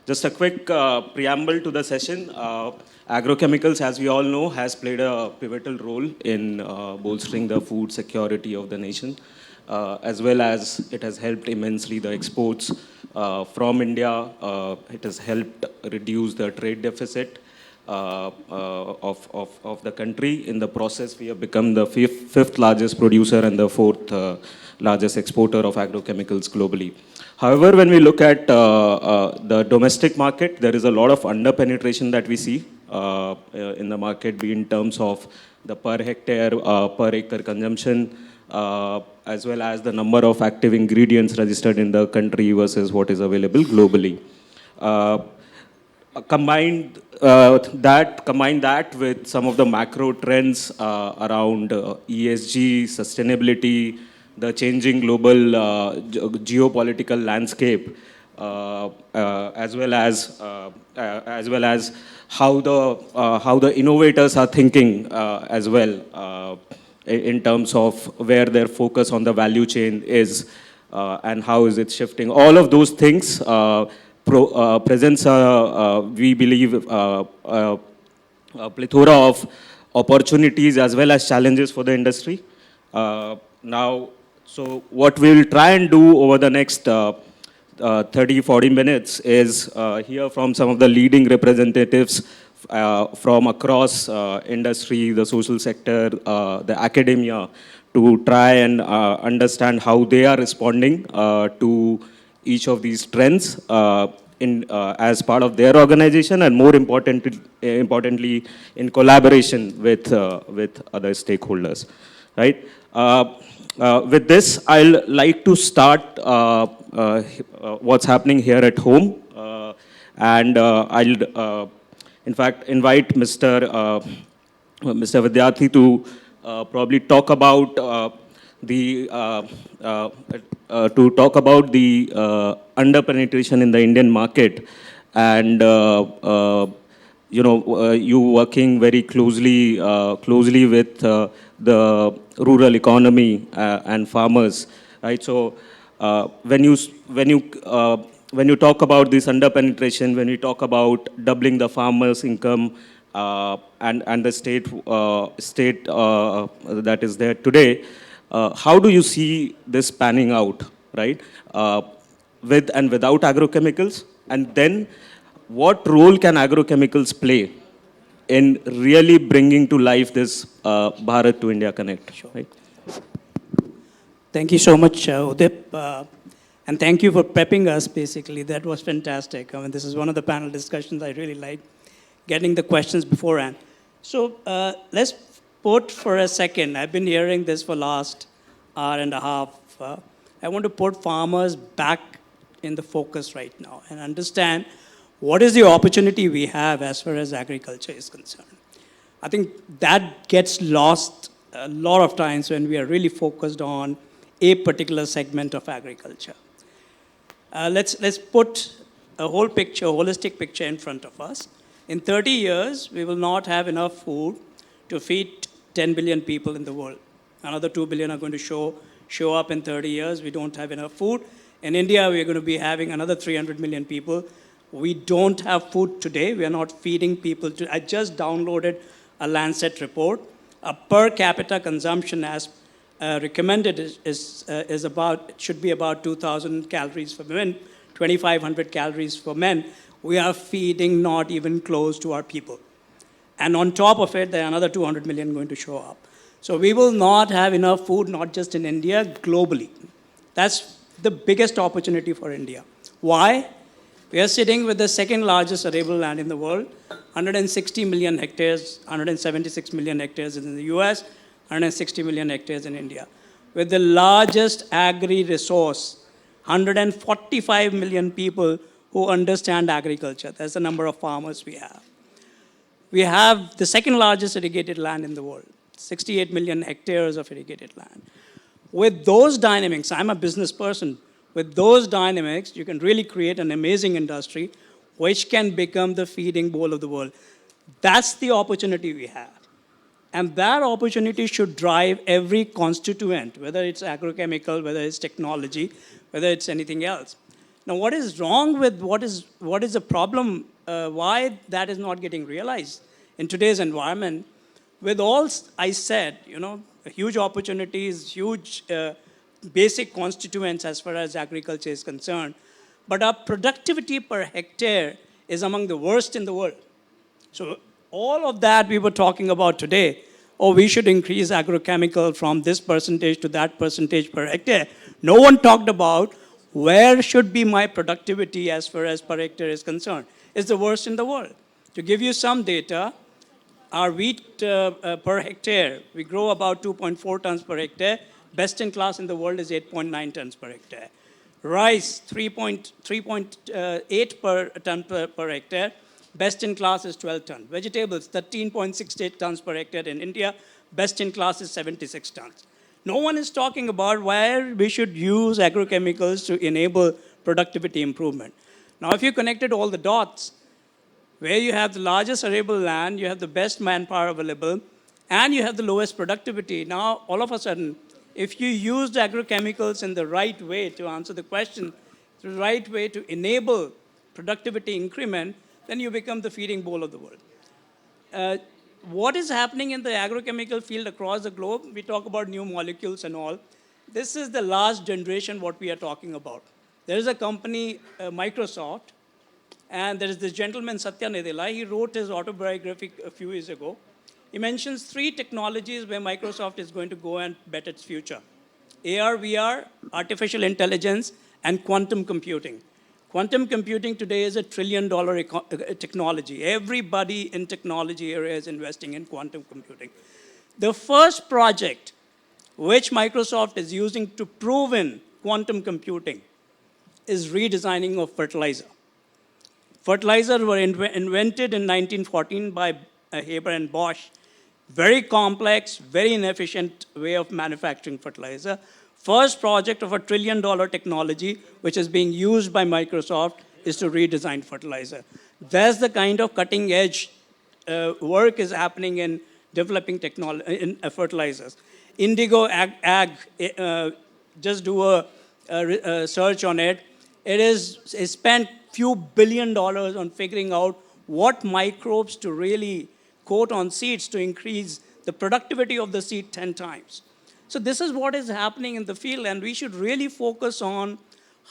Just a quick preamble to the session. Agrochemicals, as we all know, has played a pivotal role in bolstering the food security of the nation, as well as it has helped immensely the exports from India. It has helped reduce the trade deficit of the country. In the process, we have become the fifth largest producer and the fourth largest exporter of agrochemicals globally. However, when we look at the domestic market, there is a lot of under-penetration that we see in the market, be in terms of the per hectare, per acre consumption, as well as the number of active ingredients registered in the country versus what is available globally. Combine that with some of the macro trends around ESG, sustainability, the changing global geopolitical landscape, as well as how the innovators are thinking as well in terms of where their focus on the value chain is and how is it shifting. All of those things presents, we believe, a plethora of opportunities as well as challenges for the industry. So what we'll try and do over the next 30-40 minutes is hear from some of the leading representatives from across industry, the social sector, the academia, to try and understand how they are responding to each of these trends as part of their organization, and more importantly in collaboration with other stakeholders, right? With this, I'll like to start what's happening here at home, and I'll in fact invite Mr. Vidyarthi to probably talk about the under-penetration in the Indian market, and you working very closely with the rural economy and farmers, right? So when you talk about this under-penetration, when you talk about doubling the farmers' income and the state that is there today, how do you see this panning out, right? With and without agrochemicals, and then what role can agrochemicals play in really bringing to life this Bharat to India Connect? Sure. Right? Thank you so much, Udip. And thank you for prepping us, basically. That was fantastic. I mean, this is one of the panel discussions I really like, getting the questions beforehand. So let's put for a second, I've been hearing this for last hour and a half. I want to put farmers back in the focus right now and understand what is the opportunity we have as far as agriculture is concerned. I think that gets lost a lot of times when we are really focused on a particular segment of agriculture. Let's put a whole picture, a holistic picture in front of us. In 30 years, we will not have enough food to feed 10 billion people in the world. Another 2 billion are going to show up in 30 years. We don't have enough food. In India, we are going to be having another 300 million people. We don't have food today. We are not feeding people. I just downloaded a Lancet report. A per capita consumption as recommended should be about 2,000 calories for women, 2,500 calories for men. We are feeding not even close to our people. And on top of it, there are another 200 million going to show up. So we will not have enough food, not just in India, globally. That's the biggest opportunity for India. Why? We are sitting with the second largest arable land in the world, 160 million hectares, 176 million hectares in the US, 160 million hectares in India. With the largest agri-resource, 145 million people who understand agriculture. That's the number of farmers we have. We have the second largest irrigated land in the world, 68 million hectares of irrigated land. With those dynamics, I'm a business person, with those dynamics, you can really create an amazing industry which can become the feeding bowl of the world. That's the opportunity we have. And that opportunity should drive every constituent, whether it's agrochemical, whether it's technology, whether it's anything else. Now, what is wrong with what is the problem? Why that is not getting realized in today's environment? With all I said, huge opportunities, huge basic constituents as far as agriculture is concerned, but our productivity per hectare is among the worst in the world. So all of that we were talking about today, oh, we should increase agrochemical from this percentage to that percentage per hectare. No one talked about where should be my productivity as far as per hectare is concerned. It's the worst in the world. To give you some data, our wheat per hectare, we grow about 2.4 tons per hectare. Best in class in the world is 8.9 tons per hectare. Rice, 3.8 per ton per hectare. Best in class is 12 tons. Vegetables, 13.68 tons per hectare in India. Best in class is 76 tons. No one is talking about where we should use agrochemicals to enable productivity improvement. Now, if you connected all the dots, where you have the largest arable land, you have the best manpower available, and you have the lowest productivity, now all of a sudden, if you used agrochemicals in the right way to answer the question, the right way to enable productivity increment, then you become the feeding bowl of the world. What is happening in the agrochemical field across the globe? We talk about new molecules and all. This is the last generation what we are talking about. There is a company, Microsoft, and there is this gentleman, Satya Nadella. He wrote his autobiography a few years ago. He mentions 3 technologies where Microsoft is going to go and bet its future. AR, VR, artificial intelligence, and quantum computing. Quantum computing today is $1 trillion technology. Everybody in technology area is investing in quantum computing. The first project which Microsoft is using to prove in quantum computing is redesigning of fertilizer. Fertilizers were invented in 1914 by Haber and Bosch. Very complex, very inefficient way of manufacturing fertilizer. First project of $1 trillion technology, which is being used by Microsoft, is to redesign fertilizer. That's the kind of cutting edge work is happening in developing in fertilizers. Indigo Ag, just do a search on it. It spent few $1 billion on figuring out what microbes to really coat on seeds to increase the productivity of the seed 10 times. So this is what is happening in the field, and we should really focus on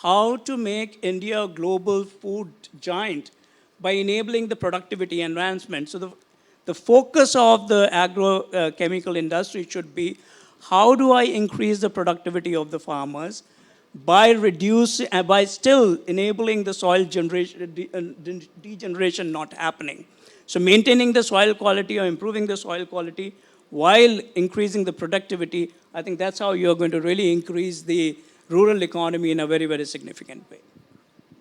how to make India a global food giant by enabling the productivity enhancement. So the focus of the agrochemical industry should be, how do I increase the productivity of the farmers by still enabling the soil degeneration not happening. So maintaining the soil quality or improving the soil quality while increasing the productivity, I think that's how you're going to really increase the rural economy in a very, very significant way.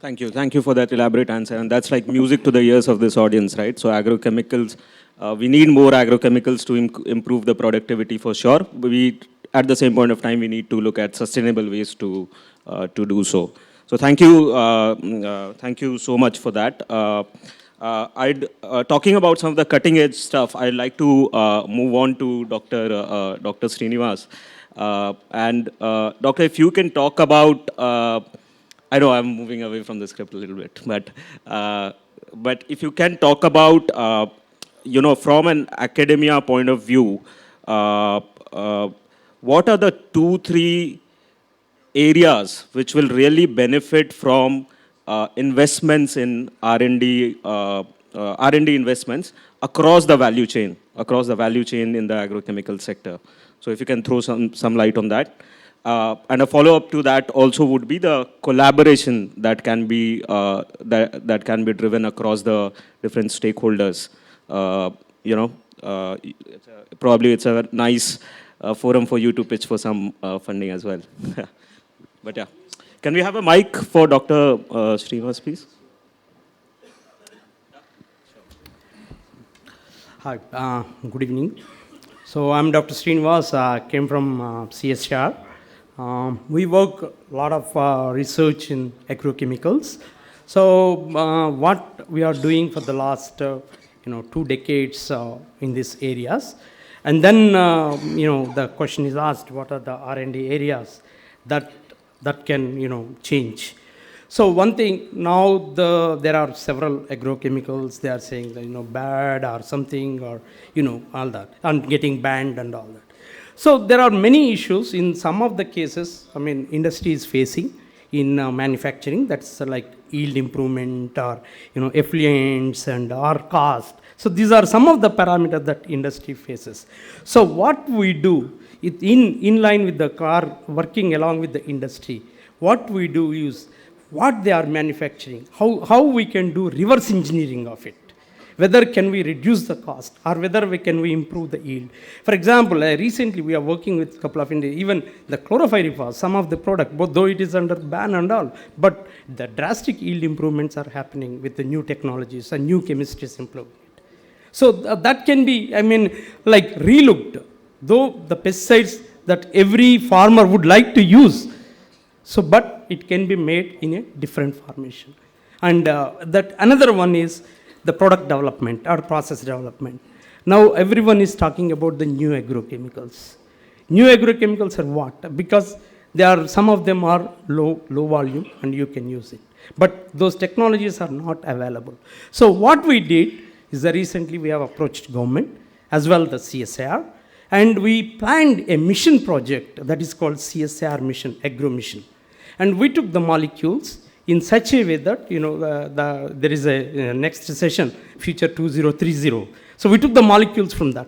Thank you. Thank you for that elaborate answer. And that's like music to the ears of this audience, right? So agrochemicals, we need more agrochemicals to improve the productivity for sure. At the same point of time, we need to look at sustainable ways to do so. So thank you so much for that. Talking about some of the cutting edge stuff, I'd like to move on to Dr. Srinivas. Doctor, if you can talk about, I know I'm moving away from the script a little bit, but if you can talk about, from an academia point of view, what are the 2-3 areas which will really benefit from investments in R&D investments across the value chain in the agrochemical sector? So if you can throw some light on that. And a follow-up to that also would be the collaboration that can be driven across the different stakeholders. Probably it's a nice forum for you to pitch for some funding as well. But yeah, can we have a mic for Dr. Srinivas, please? Hi, good evening. So I'm Dr. Srinivas, came from CSR. We work a lot of research in agrochemicals. So what we are doing for the last 2 decades in these areas. And then, the question is asked, what are the R&D areas that can, change? So one thing, now there are several agrochemicals, they are saying that, bad or something, or, all that, and getting banned and all that. So there are many issues in some of the cases, industry is facing in manufacturing, that's like yield improvement or, effluents and or cost. So these are some of the parameters that industry faces. So what we do, in line with the car, working along with the industry, what we do is, what they are manufacturing, how we can do reverse engineering of it. Whether can we reduce the cost or whether can we improve the yield. For example, recently we are working with a couple of India, even the chlorophyriphos, some of the product, both though it is under ban and all, but the drastic yield improvements are happening with the new technologies and new chemistries improving it. So that can be, like relooked, though the pesticides that every farmer would like to use. So, but it can be made in a different formation. And that another one is the product development or process development. Now everyone is talking about the new agrochemicals. New agrochemicals are what? Because some of them are low volume and you can use it. But those technologies are not available. So what we did is that recently we have approached government as well the CSIR, and we planned a mission project that is called CSIR mission, Agro Mission. And we took the molecules in such a way that, there is a next session, Future 2030. So we took the molecules from that.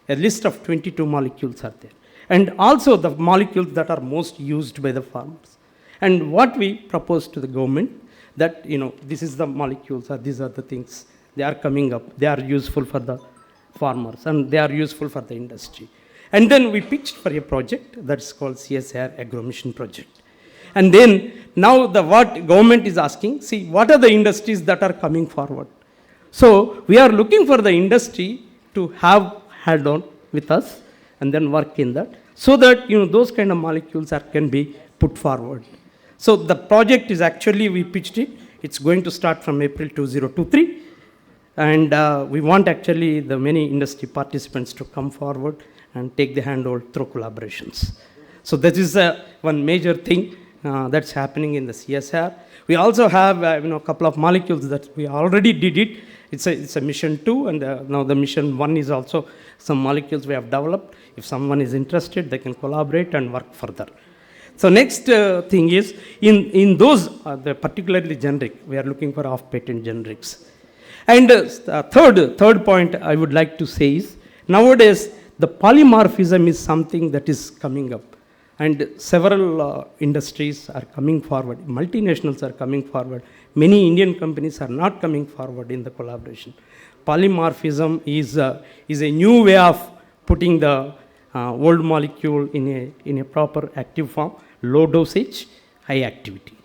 A list of 22 molecules are there. And also the molecules that are most used by the farmers. And what we proposed to the government, that, this is the molecules, or these are the things, they are coming up, they are useful for the farmers, and they are useful for the industry. And then we pitched for a project that's called CSIR Agro Mission Project. And then now what government is asking, see, what are the industries that are coming forward? So we are looking for the industry to have hand on with us and then work in that, so that, those kind of molecules can be put forward. So the project is actually, we pitched it, it's going to start from April 2023. And we want actually the many industry participants to come forward and take the handhold through collaborations. So that is one major thing that's happening in the CSR. We also have a couple of molecules that we already did it. It's a mission 2, and now the mission 1 is also some molecules we have developed. If someone is interested, they can collaborate and work further. So next thing is, in those, particularly generic, we are looking for off-patent generics. And third point I would like to say is, nowadays the polymorphism is something that is coming up. And several industries are coming forward, multinationals are coming forward. Many Indian companies are not coming forward in the collaboration. Polymorphism is a new way of putting the old molecule in a proper active form, low dosage, high activity.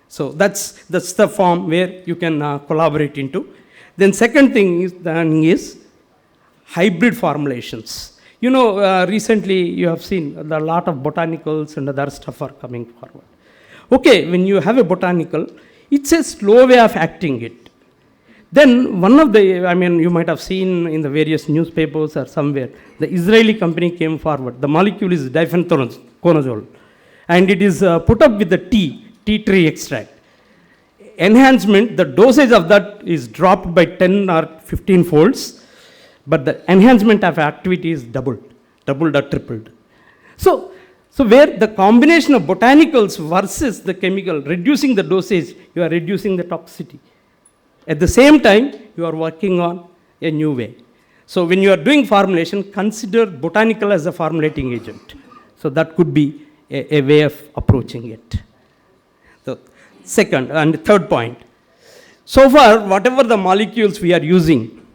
So that's the form where you can collaborate into. Then second thing is hybrid formulations. Recently you have seen a lot of botanicals and other stuff are coming forward. Okay, when you have a botanical, it's a slow way of acting it. Then one of the, you might have seen in the various newspapers or somewhere, the Israeli company came forward. The molecule is diphenconazole, and it is put up with the tea tree extract. Enhancement, the dosage of that is dropped by 10 or 15 folds, but the enhancement of activity is doubled or tripled. So where the combination of botanicals versus the chemical, reducing the dosage, you are reducing the toxicity. At the same time, you are working on a new way. So when you are doing formulation, consider botanical as a formulating agent. So that could be a way of approaching it. The second and third point. So far, whatever the molecules we are using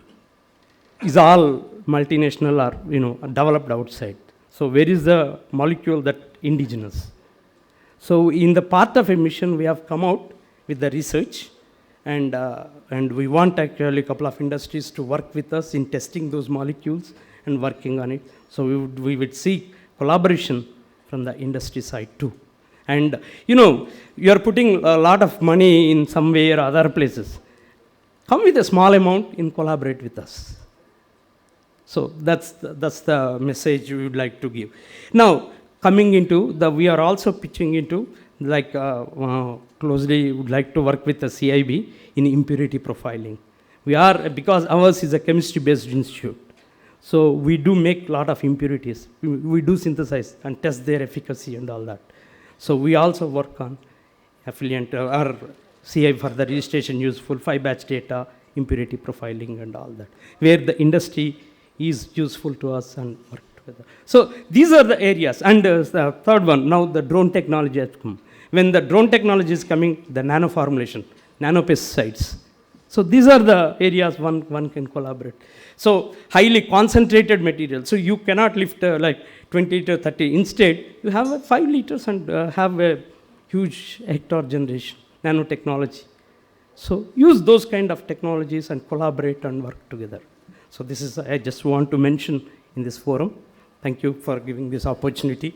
is all multinational or developed outside. So where is the molecule that indigenous? So in the part of a mission, we have come out with the research, and we want actually a couple of industries to work with us in testing those molecules and working on it. So we would seek collaboration from the industry side too. And you are putting a lot of money in some way or other places. Come with a small amount and collaborate with us. So that's the message we would like to give. Now, coming into we are also pitching into like closely would like to work with the CIB in impurity profiling. We are, because ours is a chemistry-based institute, so we do make a lot of impurities. We do synthesize and test their efficacy and all that. So we also work on affiliate or CI for the registration useful, 5-batch data, impurity profiling and all that, where the industry is useful to us and work together. So these are the areas. And the third one, now the drone technology has come. When the drone technology is coming, the nano formulation, nanopesticides. So these are the areas one can collaborate. So highly concentrated material. So you cannot lift like 20 to 30. Instead, you have 5 liters and have a huge hectare generation, nanotechnology. So use those kind of technologies and collaborate and work together. So this is, I just want to mention in this forum. Thank you for giving this opportunity.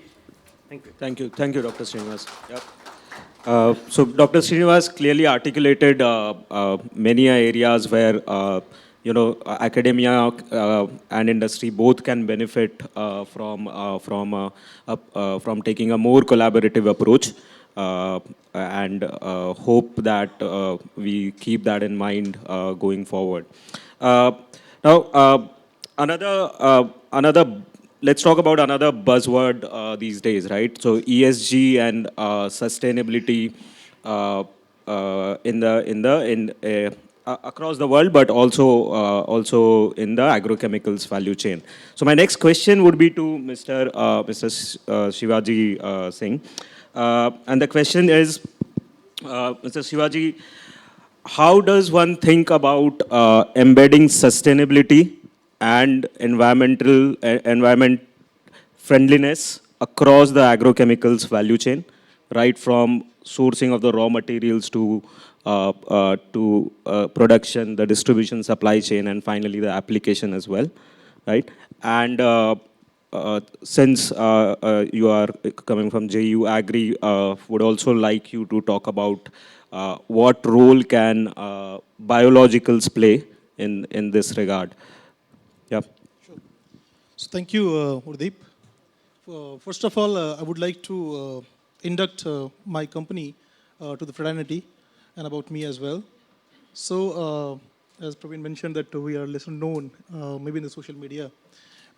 Thank you. Thank you, Dr. Srinivas. Yep. So Dr. Srinivas clearly articulated many areas where academia and industry both can benefit from taking a more collaborative approach, and hope that we keep that in mind going forward. Now, another. Let's talk about another buzzword these days, right? So ESG and sustainability across the world, but also in the agrochemicals value chain. So my next question would be to Mr. Shivaji Singh, and the question is, Mr. Shivaji, how does one think about embedding sustainability and environment friendliness across the agrochemicals value chain, right from sourcing of the raw materials to production, the distribution, supply chain, and finally the application as well, right? And since you are coming from JU Agri, would also like you to talk about what role can biologicals play in this regard. Yeah. Sure. So thank you, Urdeep. First of all, I would like to induct my company to the fraternity and about me as well. So, as Praveen mentioned, that we are less known, maybe in the social media,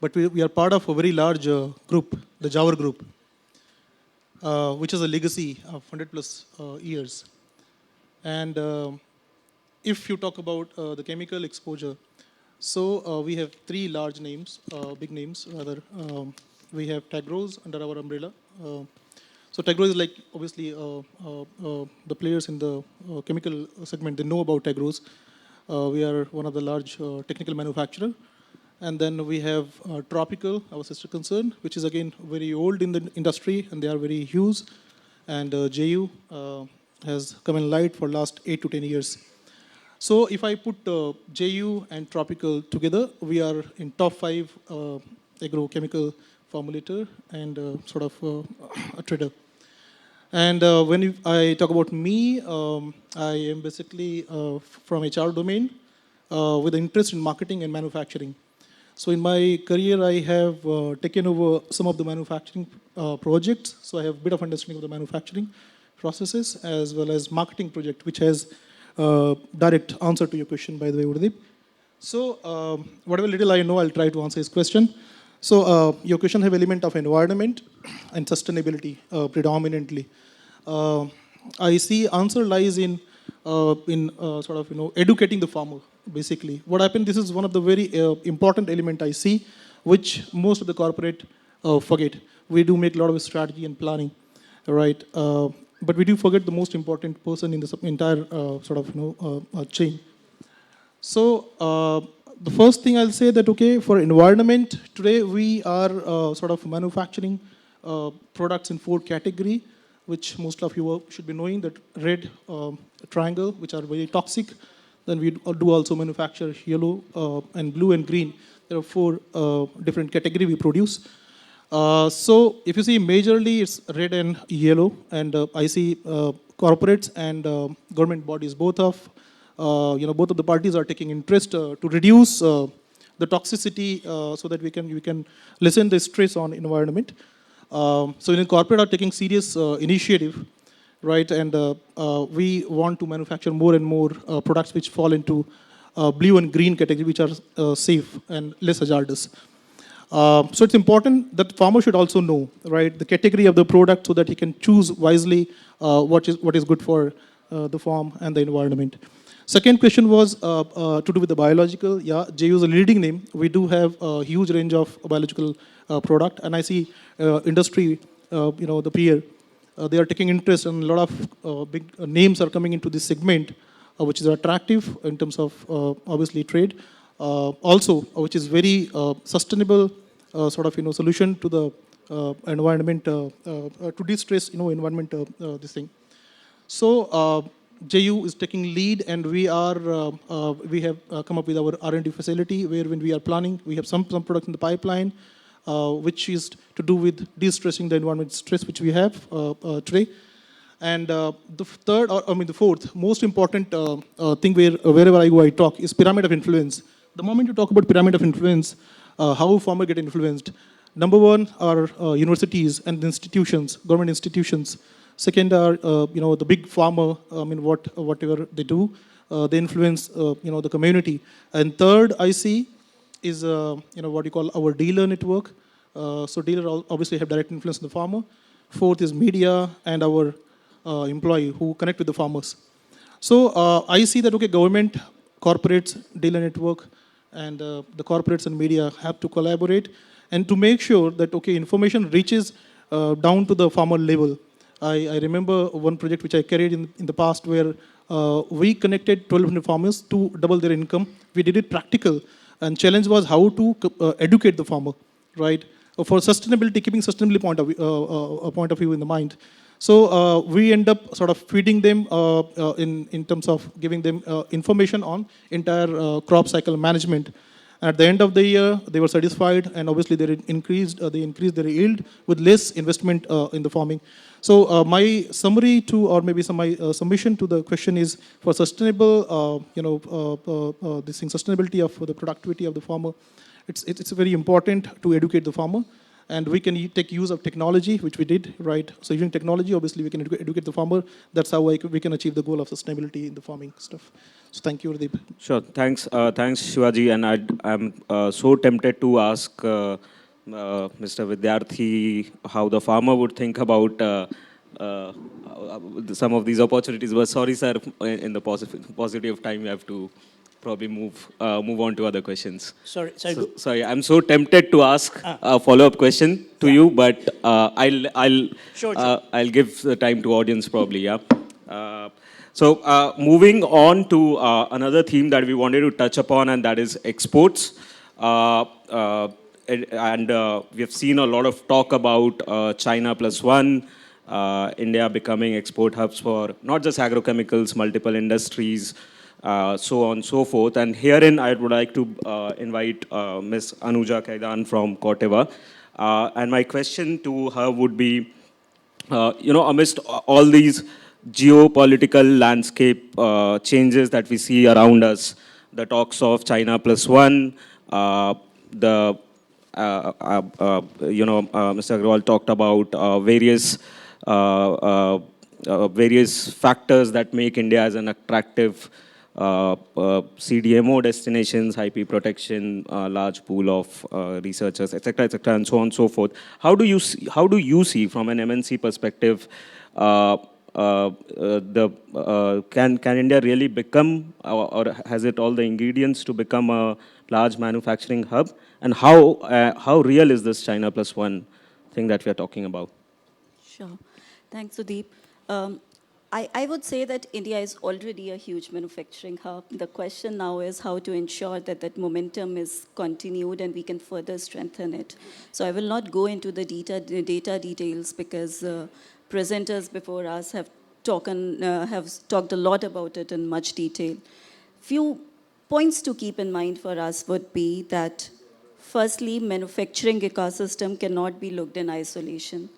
but we are part of a very large group, the Jawar Group, which is a legacy of 100 plus years. And if you talk about the chemical exposure, so we have 3 large names, big names rather. We have Tagros under our umbrella. So Tagros is like obviously the players in the chemical segment, they know about Tagros. We are one of the large technical manufacturer. And then we have Tropical, our sister concern, which is again very old in the industry and they are very huge. And JU has come in light for last 8 to 10 years. So if I put JU and Tropical together, we are in top 5 agrochemical formulator and sort of a trader. And when I talk about me, I am basically from HR domain with interest in marketing and manufacturing. So in my career, I have taken over some of the manufacturing projects. So I have a bit of understanding of the manufacturing processes as well as marketing project, which has direct answer to your question, by the way, Urdeep. So whatever little I know, I'll try to answer his question. So your question have element of environment and sustainability predominantly. I see answer lies in sort of educating the farmer. Basically, what happened? This is one of the very important element I see, which most of the corporate forget. We do make a lot of strategy and planning, right? But we do forget the most important person in the entire sort of chain. So the first thing I'll say that okay, for environment today we are sort of manufacturing products in 4 category, which most of you should be knowing that red triangle, which are very toxic. Then we do also manufacture yellow and blue and green. There are 4 different category we produce. So if you see majorly it's red and yellow, and I see corporates and government bodies, both of the parties are taking interest to reduce the toxicity so that we can lessen the stress on environment. So in corporate are taking serious initiative right? And we want to manufacture more and more products which fall into blue and green category, which are safe and less hazardous. So it's important that farmer should also know, right, the category of the product so that he can choose wisely what is good for the farm and the environment. Second question was to do with the biological. Yeah, JU is a leading name. We do have a huge range of biological product, and I see industry, the peer, they are taking interest, and a lot of big names are coming into this segment, which is attractive in terms of obviously trade. Also, which is very sustainable sort of solution to the environment to de-stress environment this thing. So JU is taking lead, and we have come up with our R&D facility where when we are planning, we have some products in the pipeline, which is to do with de-stressing the environment stress which we have today. And the fourth most important thing wherever I go, I talk is pyramid of influence. The moment you talk about pyramid of influence, how farmers get influenced. Number one are universities and institutions, government institutions. Second are the big farmer. Whatever they do, they influence the community. And third, I see is what you call our dealer network. So dealer obviously have direct influence on the farmer. Fourth is media and our employee who connect with the farmers. So I see that government, corporates, dealer network, and the corporates and media have to collaborate and to make sure that information reaches down to the farmer level. I remember one project which I carried in the past where we connected 1,200 farmers to double their income. We did it practical, and challenge was how to educate the farmer, right? For sustainability, keeping sustainability point of view in the mind. So we end up sort of feeding them in terms of giving them information on entire crop cycle management. At the end of the year, they were satisfied, and obviously they increased their yield with less investment in the farming. So my summary to, or maybe my submission to the question is for sustainable, sustainability of the productivity of the farmer. It's very important to educate the farmer. And we can take use of technology, which we did, right? So using technology, obviously, we can educate the farmer. That's how we can achieve the goal of sustainability in the farming stuff. So thank you, Radeep. Sure. Thanks, Shivaji. And I'm so tempted to ask Mr. Vidyarthi how the farmer would think about some of these opportunities. But sorry, sir, in the paucity of time, we have to probably move on to other questions. Sorry, I'm so tempted to ask a follow-up question to you, but I'll give the time to audience probably. Yeah. So moving on to another theme that we wanted to touch upon, and that is exports. And we have seen a lot of talk about China plus one, India becoming export hubs for not just agrochemicals, multiple industries, so on and so forth. And herein, I would like to invite Ms. Anuja Kaidan from Corteva. And my question to her would be, amidst all these geopolitical landscape changes that we see around us, the talks of China plus one, Mr. Agrawal talked about various factors that make India as an attractive CDMO destinations, IP protection, large pool of researchers, etc., and so on and so forth. How do you see from an MNC perspective, can India really become, or has it all the ingredients to become a large manufacturing hub? And how real is this China plus one thing that we are talking about? Sure. Thanks, Sudeep. I would say that India is already a huge manufacturing hub. The question now is how to ensure that that momentum is continued and we can further strengthen it. So I will not go into the data details because presenters before us have talked a lot about it in much detail. Few points to keep in mind for us would be that, firstly, manufacturing ecosystem cannot be looked in isolation.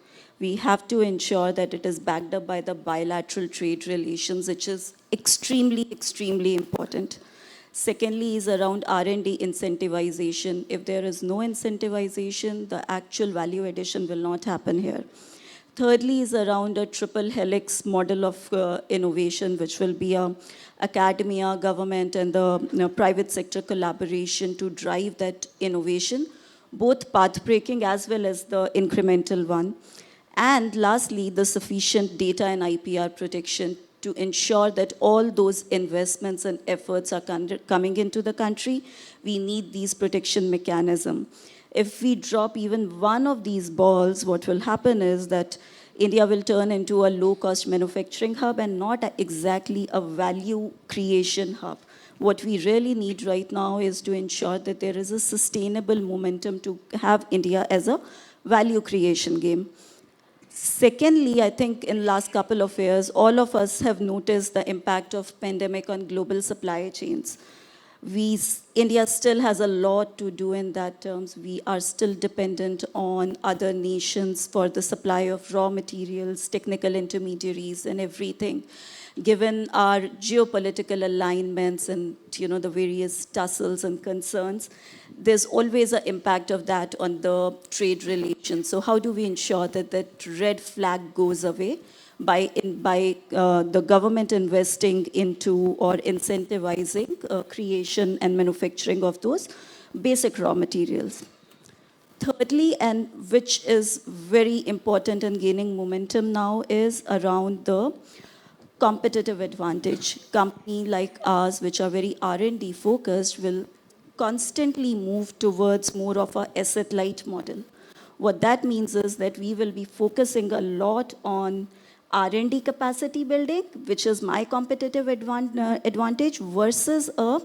We have to ensure that it is backed up by the bilateral trade relations, which is extremely, extremely important. Secondly is around R&D incentivization. If there is no incentivization, the actual value addition will not happen here. Thirdly is around a triple helix model of innovation, which will be academia, government, and the private sector collaboration to drive that innovation, both path-breaking as well as the incremental one. And lastly, the sufficient data and IPR protection to ensure that all those investments and efforts are coming into the country. We need these protection mechanisms. If we drop even one of these balls, what will happen is that India will turn into a low-cost manufacturing hub and not exactly a value creation hub. What we really need right now is to ensure that there is a sustainable momentum to have India as a value creation game. Secondly, I think in last couple of years, all of us have noticed the impact of pandemic on global supply chains. India still has a lot to do in that terms. We are still dependent on other nations for the supply of raw materials, technical intermediaries, and everything. Given our geopolitical alignments and the various tussles and concerns, there's always an impact of that on the trade relations. So how do we ensure that that red flag goes away? By the government investing into or incentivizing creation and manufacturing of those basic raw materials. Thirdly, and which is very important and gaining momentum now, is around the competitive advantage. Company like ours, which are very R&D focused, will constantly move towards more of a asset-light model. What that means is that we will be focusing a lot on R&D capacity building, which is my competitive advantage, versus a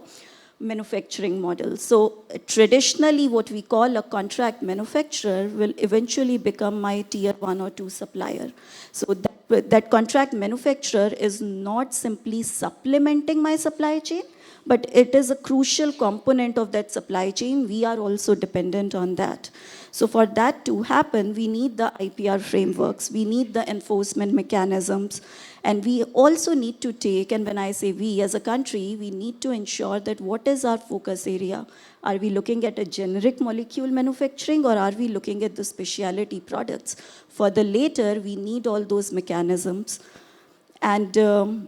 manufacturing model. So traditionally, what we call a contract manufacturer will eventually become my tier 1 or 2 supplier. So that contract manufacturer is not simply supplementing my supply chain, but it is a crucial component of that supply chain. We are also dependent on that. So for that to happen, we need the IPR frameworks, we need the enforcement mechanisms, and we also need to take, and when I say we as a country, we need to ensure that what is our focus area? Are we looking at a generic molecule manufacturing, or are we looking at the specialty products? For the latter, we need all those mechanisms. And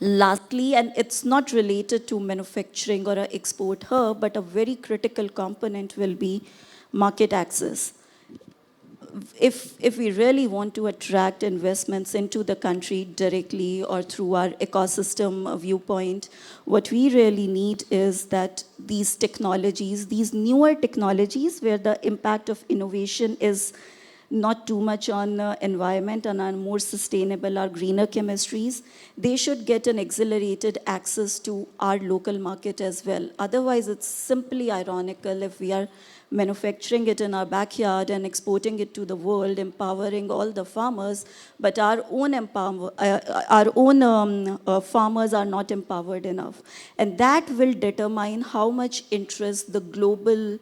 lastly, and it's not related to manufacturing or an export hub, but a very critical component will be market access. If we really want to attract investments into the country directly or through our ecosystem viewpoint, what we really need is that these technologies, these newer technologies where the impact of innovation is not too much on the environment and on more sustainable or greener chemistries, they should get an accelerated access to our local market as well. Otherwise, it's simply ironical if we are manufacturing it in our backyard and exporting it to the world, empowering all the farmers, but our own farmers are not empowered enough. And that will determine how much interest the global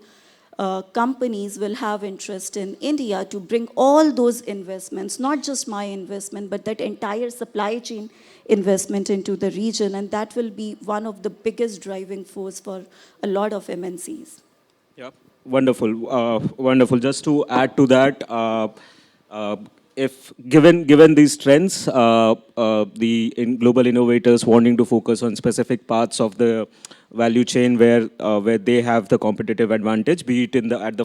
companies will have interest in India to bring all those investments, not just my investment, but that entire supply chain investment into the region. And that will be one of the biggest driving force for a lot of MNCs. Yeah, wonderful, wonderful. Just to add to that, if given these trends, global innovators wanting to focus on specific parts of the value chain where they have the competitive advantage, be it at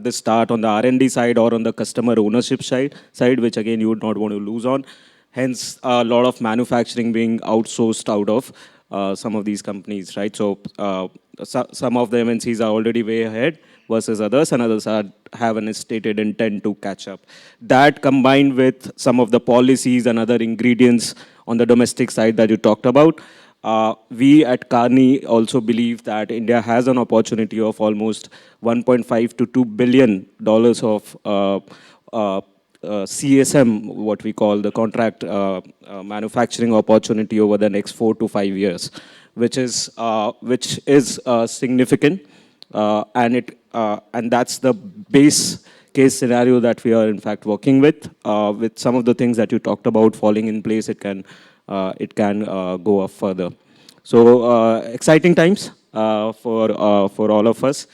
the start on the R&D side or on the customer ownership side, which again you would not want to lose on. Hence, a lot of manufacturing being outsourced out of some of these companies, right? So some of the MNCs are already way ahead versus others, and others have an stated intent to catch up. That combined with some of the policies and other ingredients on the domestic side that you talked about, we at Carney also believe that India has an opportunity of almost $1.5 to $2 billion of CSM, what we call the contract manufacturing opportunity over the next 4 to 5 years, which is significant, and that's the base case scenario that we are in fact working with. With some of the things that you talked about falling in place, it can go up further. So exciting times for all of us.